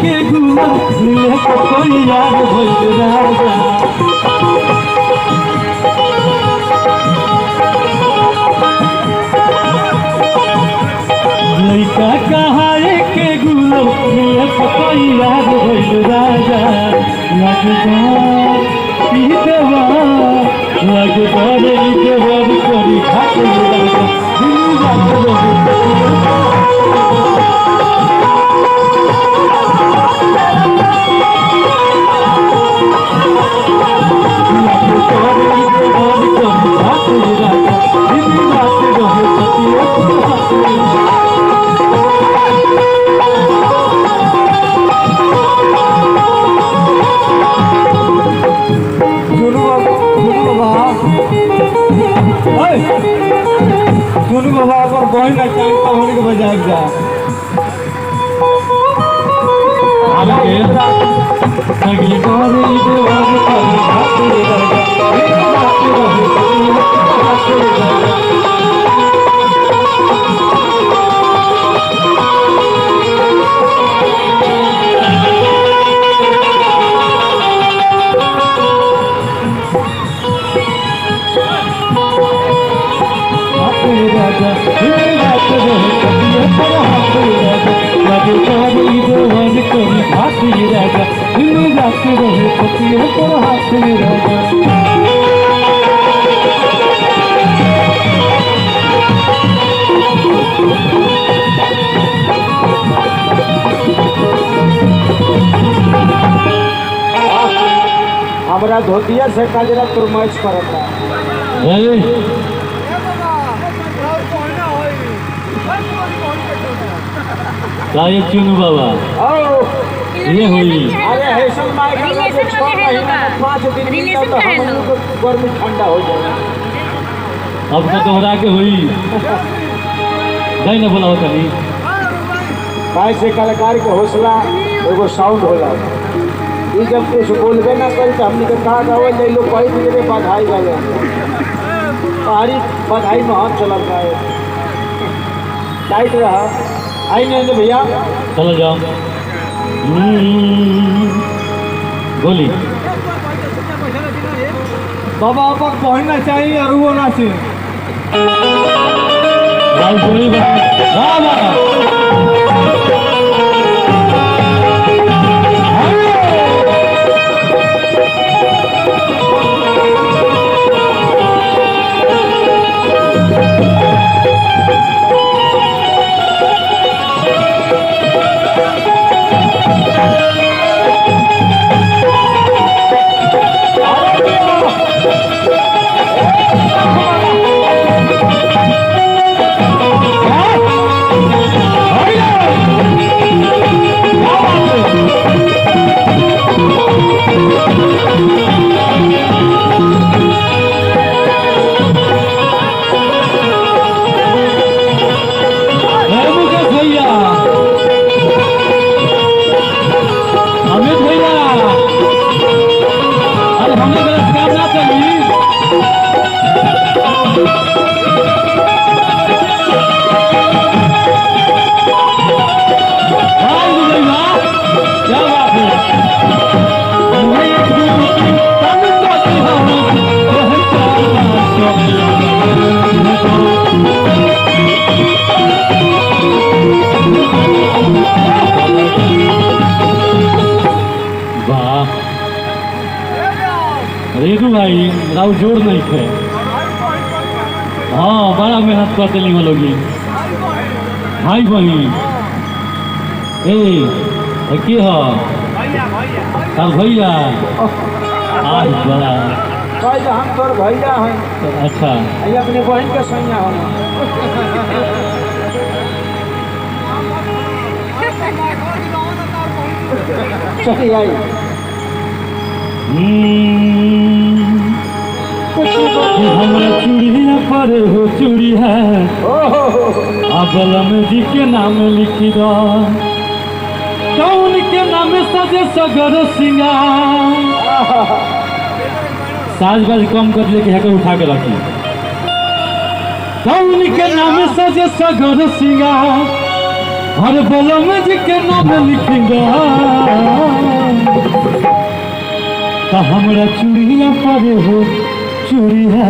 के गुआ कोई याद भइल राजा लइका कहाए के गुआ कोई याद भइल राजा लगता पीतेवा लगता रे देवा करी खाते सुन बाबा पर बहन ना टाइम का होने के बजाय जा आगे सगली करे देवार पर हाथ रे हमरा धोतिया से काजरा फरमाइश करता है चुनु बाबा ये हुई अरे हेसन माय का जो 6 महीना 5 दिन तो हम लोग गर्मी ठंडा हो जाए अब तो दोहरा के हुई नहीं ना बोला होता नहीं भाई से कलाकार के हौसला एगो साउंड होला ये जब कुछ बोलबे ना करी तो हमने कहा गावे ले लो कोई भी बधाई गावे पहाड़ी बधाई में हाथ चला रहा है टाइट रहा आई नहीं भैया चलो जाओ बोली बाबा आप पहुंचना चाहिए और वो ना चाहिए रेडू भाई राव जोर नहीं थे हाँ बड़ा मेहनत करते नहीं लोगी भाई बहन के हो भैया आज बड़ा हम तोर भैया हैं अच्छा अपने बहन के सैया हो चलिए आई हमरा चूड़िया पर हो चूड़िया बलम जी के नाम लिखी दो कौन के नाम सजे सगर सिंगार साज बाज कम कर लेके है उठा के रखी कौन के नाम सजे सगर सिंगार हर बलम जी के नाम लिखेगा तो हमरा चूड़िया पर हो चूड़िया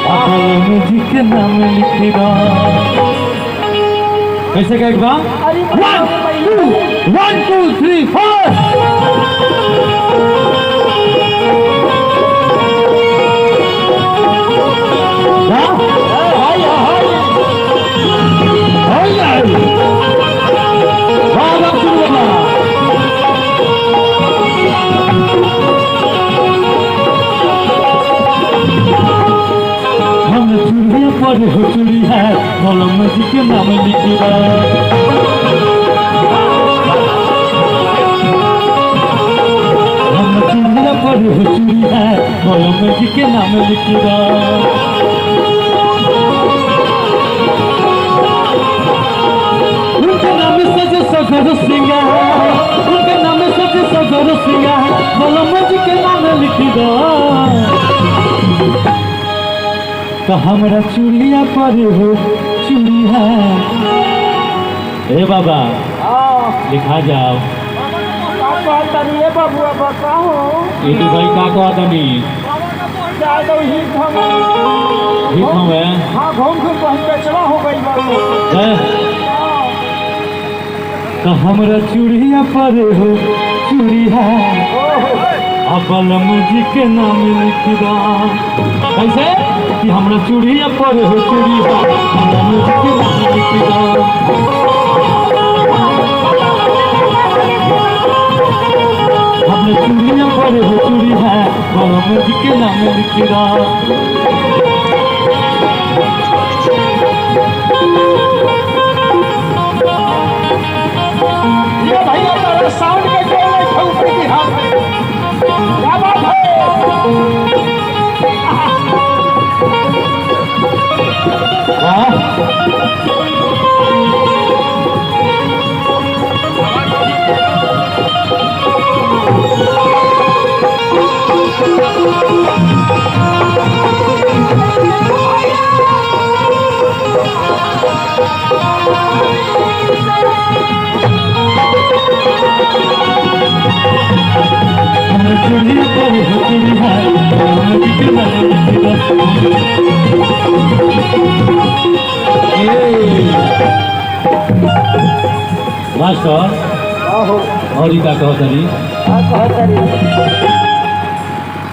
बलम जी के नाम लिखेगा। कैसे का एक बार 1 2 3 4 पर हो चूड़ी है बलम जी के नाम लिखेगा। हम चूड़िया पर हो चूड़ी है बलम जी के नाम लिखेगा। उनके नाम सजे सगर सिंगार उनके नाम सजे सगर सिंगार बलम जी के नाम लिखेगा। तो हमरा चूड़िया पर हो चूड़िया ए बाबा लिखा जाओ बाबुआ बताओ ये तो भाई का कहता नहीं हित है हाँ घूम घूम कहीं बेचवा हो गई तो हमरा चूड़िया पर हो चूड़िया बलम जी के नाम लिखदा। कैसे कि हमरा चूड़िया पर हो चूड़िया बलम जी के नाम लिखदा। हमरा चूड़िया पर हो चूड़िया बलम जी के नाम लिखदा। ये भैया तेरा साउंड के जोड़े ठोक की हाथ क्या बात है। मास्टर और का कहतरी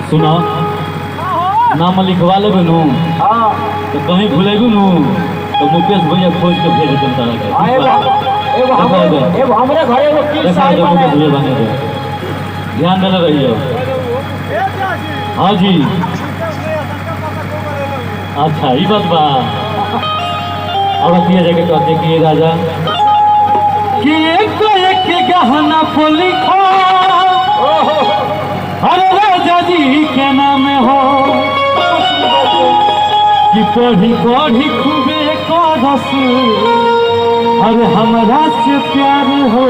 सुनो नाम लिखवा लेबे नु तो कहीं भूलेबू नु तो मुकेश भैया खोज के भेज देता है। एगो हमरे घरे एगो की साल बने ध्यान देले रहियो। हाँ जी अच्छा ये बात बा और दिया जाके कहते कि राजा कि एक गहना फूली खो अरे राजा जी के नाम हो कि पढ़ी पढ़ी खूबे करस अरे हमरा से प्यार हो।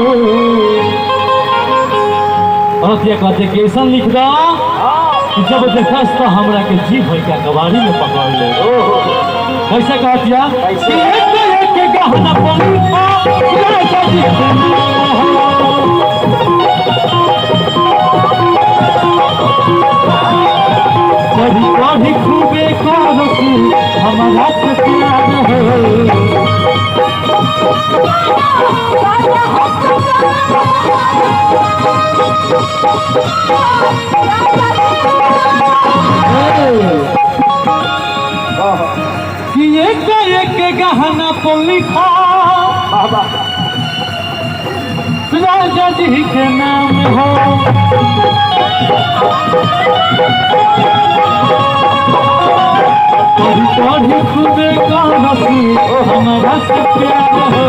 और क्या कहते कैसन लिख दो जब देखस तो हमरा के जी भर के कबाड़ी में पकड़ ले। कैसे कहतिया के गहना फूली खो राजा जी के नाम पढ़ी पढ़ी खूबे करस हमरा से प्यार हो। कि एक गहना पर लिखा राजा जी के नाम हो पढ़ी पढ़ी खूबे कहस हमरा से प्यार हो।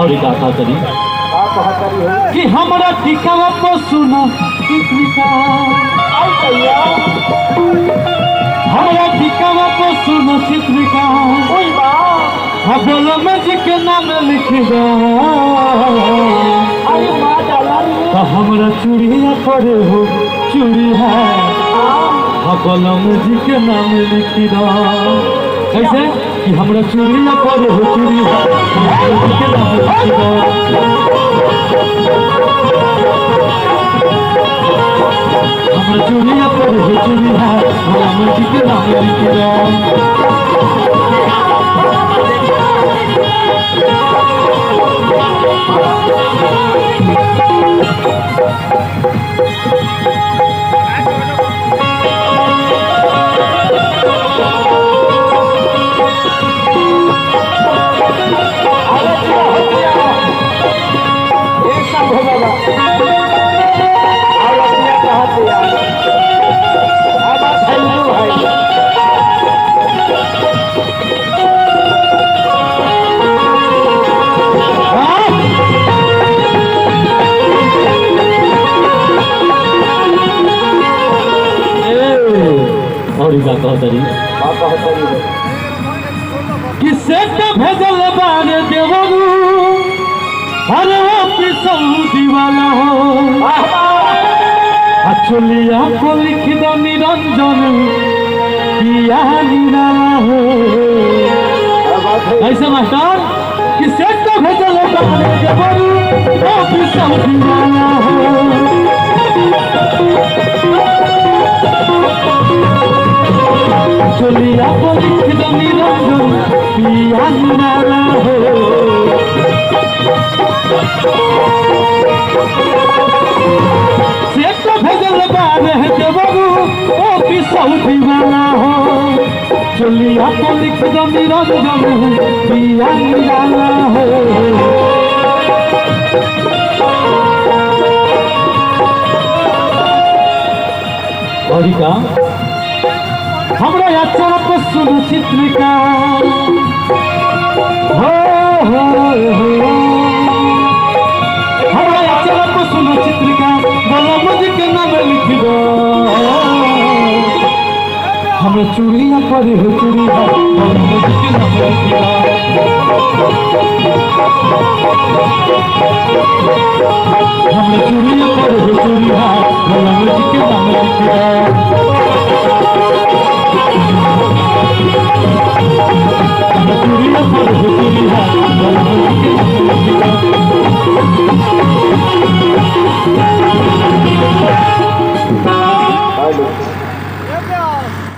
और का करी कि हमरा टिकावा पर सुनो हमरा टिकावा पर सुनो चित्रिका हाँ बोलो जी के नाम लिख दो अरे माँ डाला तो हमरा चूड़िया पर हो चूड़ी है हाँ बोलो जी के नाम लिख दो कैसे कि हमरा चूड़िया पर हो चूड़ी है जी के नाम लिख दो हमरा चूड़िया पर हो चूड़ी है बोलो जी के नाम लिख दो किसे तो भेजल बारे देवरू अरे वो पिसल दीवाना हो चुलिया को लिख दो निरंजन पिया निराला हो ऐसे मास्टर किसे तो भेजल बारे देवरू वो पिसल दीवाना हो चुलिया को लिख दो निरंजन पिया निराला हो से तो भेजल बारे देवरू ओ पिसल दीवाना हो चुलिया को लिख दो निरंजन पिया निराला हो और का हमरा अच्छा पर सुन चित्रिका हो हमरा अच्छा पर सुन चित्रिका बोलो मुझे के नाम लिख दो हमरा चूड़िया पर हो चूड़ी है